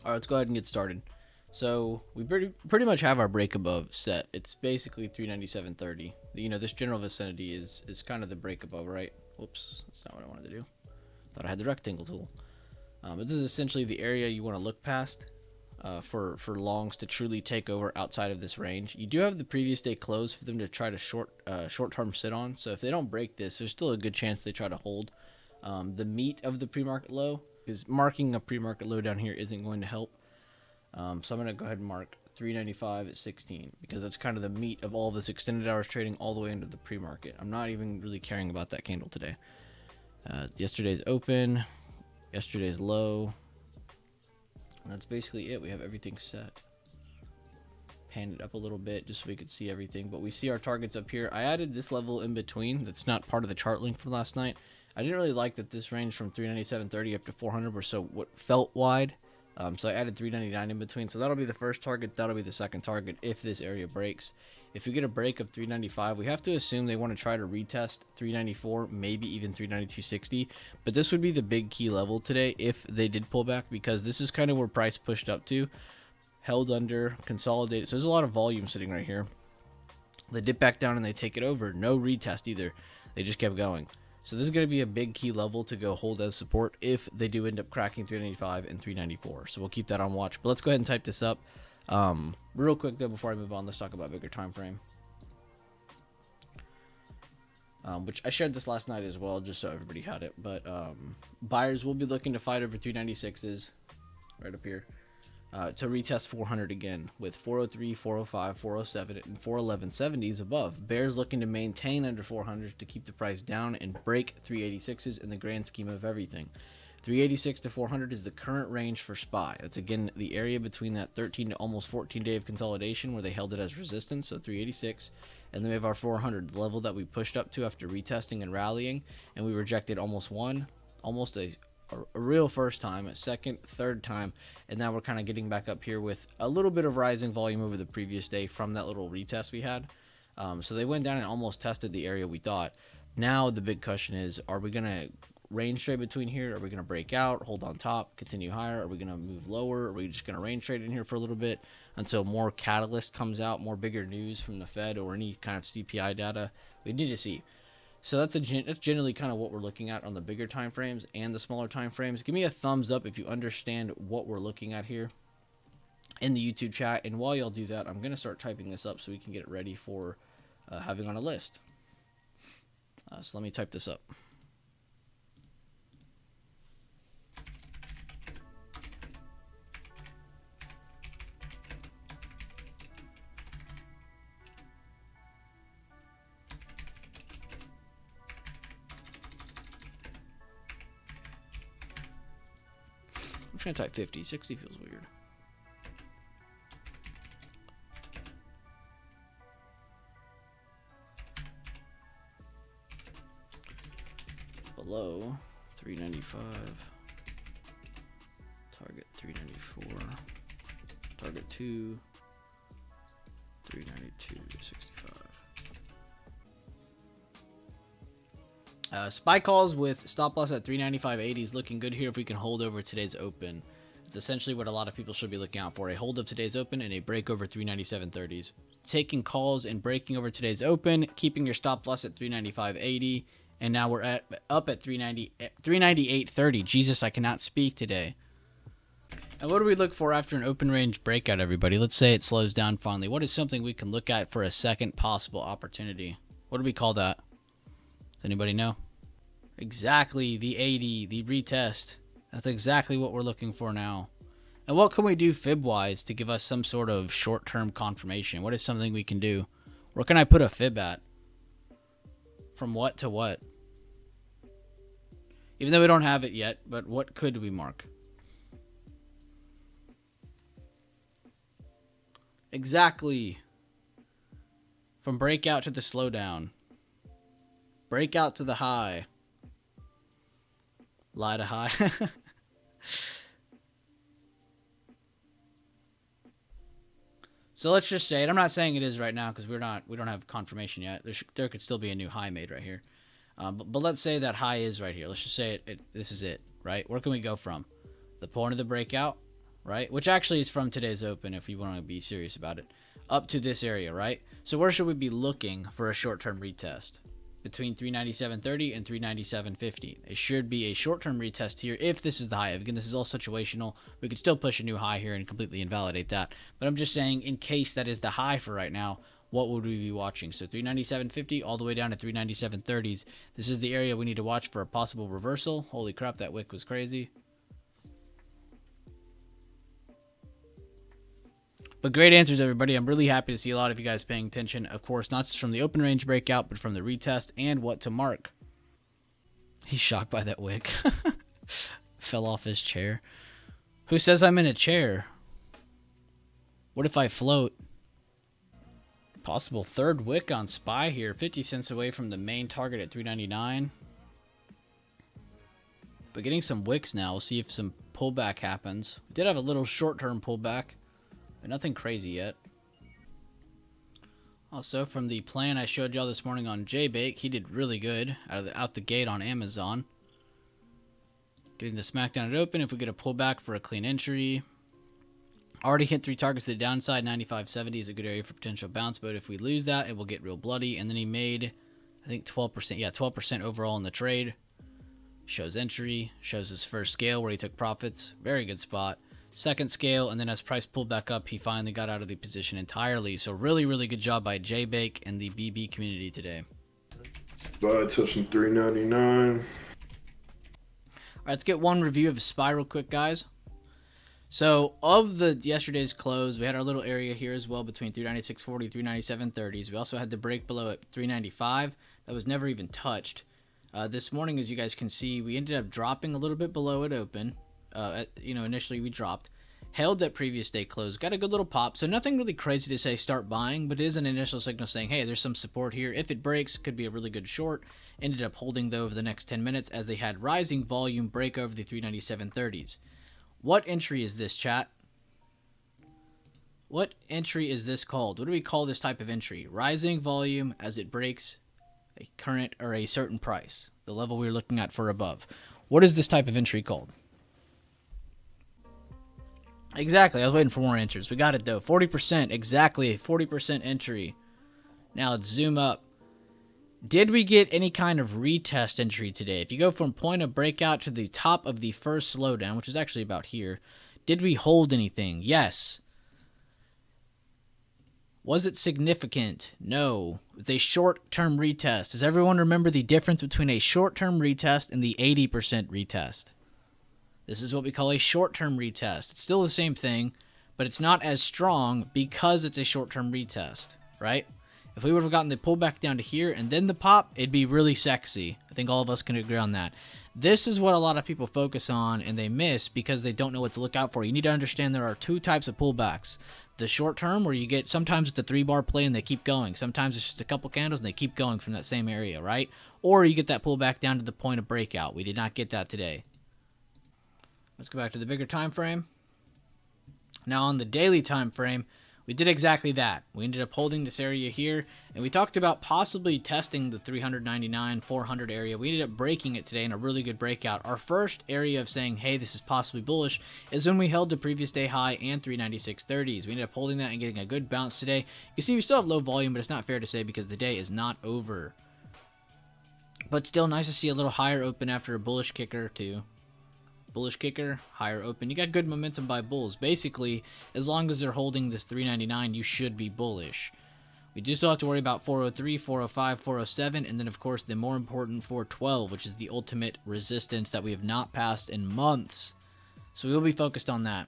All right, let's go ahead and get started. So we pretty much have our break above set. It's basically 397.30. This general vicinity is kind of the break above, right? Whoops, that's not what I wanted to do. Thought I had the rectangle tool. But this is essentially the area you want to look past for longs to truly take over outside of this range. You do have the previous day close for them to try to short-term sit on. So if they don't break this, there's still a good chance they try to hold the meat of the pre-market low. Because marking a pre-market low down here isn't going to help. So I'm going to go ahead and mark 395 at 16 because that's kind of the meat of all of this extended hours trading all the way into the pre-market. I'm not even really caring about that candle today. Yesterday's open, yesterday's low, and that's basically it. We have everything set. Pan it up a little bit just so we could see everything, but we see our targets up here. I added this level in between that's not part of the chart link from last night. I didn't really like that this range from 397.30 up to 400 were so what felt wide. So I added 399 in between. So that'll be the first target. That'll be the second target if this area breaks. If we get a break of 395, we have to assume they want to try to retest 394, maybe even 392.60. But this would be the big key level today if they did pull back, because this is kind of where price pushed up to, held under, consolidated. So there's a lot of volume sitting right here. They dip back down and they take it over. No retest either. They just kept going. So this is going to be a big key level to go hold as support if they do end up cracking 395 and 394. So we'll keep that on watch. But let's go ahead and type this up. Real quick, though, before I move on, let's talk about bigger time frame. Which I shared this last night as well, just so everybody had it. But buyers will be looking to fight over 396s right up here. To retest 400 again with 403, 405, 407, and 411.70s above. Bears looking to maintain under 400 to keep the price down and break 386s in the grand scheme of everything. 386 to 400 is the current range for SPY. That's again the area between that 13 to almost 14 day of consolidation where they held it as resistance, so 386. And then we have our 400, the level that we pushed up to after retesting and rallying, and we rejected almost a real first time, a second, third time, and now we're kind of getting back up here with a little bit of rising volume over the previous day from that little retest we had. So they went down and almost tested the area we thought. Now the big question is, are we going to range trade between here? Are we going to break out, hold on top, continue higher? Are we going to move lower? Are we just going to range trade in here for a little bit until more catalyst comes out, more bigger news from the Fed or any kind of CPI data? We need to see. So that's generally kind of what we're looking at on the bigger time frames and the smaller time frames. Give me a thumbs up if you understand what we're looking at here in the YouTube chat. And while y'all do that, I'm going to start typing this up so we can get it ready for having on a list. So let me type this up. I'm trying to type 50. 60 feels weird. Below 395. Target 394. Target 2. 392.65. SPY calls with stop loss at 395.80 is looking good here if we can hold over today's open. It's essentially what a lot of people should be looking out for, a hold of today's open and a break over 397.30s. Taking calls and breaking over today's open, keeping your stop loss at 395.80, and now we're up at 398.30. Jesus, I cannot speak today. And what do we look for after an open range breakout, everybody? Let's say it slows down finally. What is something we can look at for a second possible opportunity? What do we call that? Does anybody know? Exactly, the 80, the retest. That's exactly what we're looking for now. And what can we do fib-wise to give us some sort of short-term confirmation? What is something we can do? Where can I put a fib at? From what to what? Even though we don't have it yet, but what could we mark? Exactly. From breakout to the slowdown. Breakout to the high. Lie to high. So let's just say it. I'm not saying it is right now because we don't have confirmation yet. There could still be a new high made right here. But let's say that high is right here. Let's just say this is it, right? Where can we go from? The point of the breakout, right? Which actually is from today's open if you want to be serious about it. Up to this area, right? So where should we be looking for a short-term retest? Between 397.30 and 397.50. It should be a short-term retest here if this is the high. Again, this is all situational. We could still push a new high here and completely invalidate that. But I'm just saying, in case that is the high for right now, what would we be watching? So 397.50 all the way down to 397.30s. This is the area we need to watch for a possible reversal. Holy crap, that wick was crazy. But great answers, everybody. I'm really happy to see a lot of you guys paying attention. Of course, not just from the open range breakout, but from the retest and what to mark. He's shocked by that wick. Fell off his chair. Who says I'm in a chair? What if I float? Possible third wick on SPY here. 50 cents away from the main target at 399. But getting some wicks now. We'll see if some pullback happens. We did have a little short-term pullback. But nothing crazy yet. Also, from the plan I showed y'all this morning on JBake, he did really good out the gate on Amazon. Getting the smackdown at open. If we get a pullback for a clean entry. Already hit 3 targets to the downside. 95.70 is a good area for potential bounce. But if we lose that, it will get real bloody. And then he made, I think, 12%. Yeah, 12% overall in the trade. Shows entry. Shows his first scale where he took profits. Very good spot. Second scale, and then as price pulled back up, he finally got out of the position entirely. So really, really good job by JBake and the BB community today. SPY touching 399. All right, let's get one review of SPY real quick, guys. So of the yesterday's close, we had our little area here as well between 396.40 397.30s. We also had the break below at 395. That was never even touched. This morning, as you guys can see, we ended up dropping a little bit below it open. Initially we dropped, held that previous day close, got a good little pop. So nothing really crazy to say start buying, but it is an initial signal saying, hey, there's some support here. If it breaks, could be a really good short. Ended up holding though over the next 10 minutes as they had rising volume break over the 397.30s. What entry is this, chat? What entry is this called? What do we call this type of entry? Rising volume as it breaks a current or a certain price, the level we were looking at for above. What is this type of entry called? Exactly. I was waiting for more answers. We got it, though. 40%. Exactly. 40% entry. Now, let's zoom up. Did we get any kind of retest entry today? If you go from point of breakout to the top of the first slowdown, which is actually about here, did we hold anything? Yes. Was it significant? No. It's a short-term retest. Does everyone remember the difference between a short-term retest and the 80% retest? This is what we call a short-term retest. It's still the same thing, but it's not as strong because it's a short-term retest, right? If we would have gotten the pullback down to here and then the pop, it'd be really sexy. I think all of us can agree on that. This is what a lot of people focus on and they miss because they don't know what to look out for. You need to understand there are two types of pullbacks. The short term where you get, sometimes it's a 3-bar play and they keep going. Sometimes it's just a couple candles and they keep going from that same area, right? Or you get that pullback down to the point of breakout. We did not get that today. Let's go back to the bigger time frame. Now on the daily time frame, we did exactly that. We ended up holding this area here, and we talked about possibly testing the 399, 400 area. We ended up breaking it today in a really good breakout. Our first area of saying, hey, this is possibly bullish, is when we held the previous day high and 396.30s. We ended up holding that and getting a good bounce today. You see, we still have low volume, but it's not fair to say because the day is not over. But still nice to see a little higher open after a bullish kicker too. Bullish kicker, higher open. You got good momentum by bulls. Basically, as long as they're holding this 399, you should be bullish. We do still have to worry about 403, 405, 407, and then, of course, the more important 412, which is the ultimate resistance that we have not passed in months. So we will be focused on that.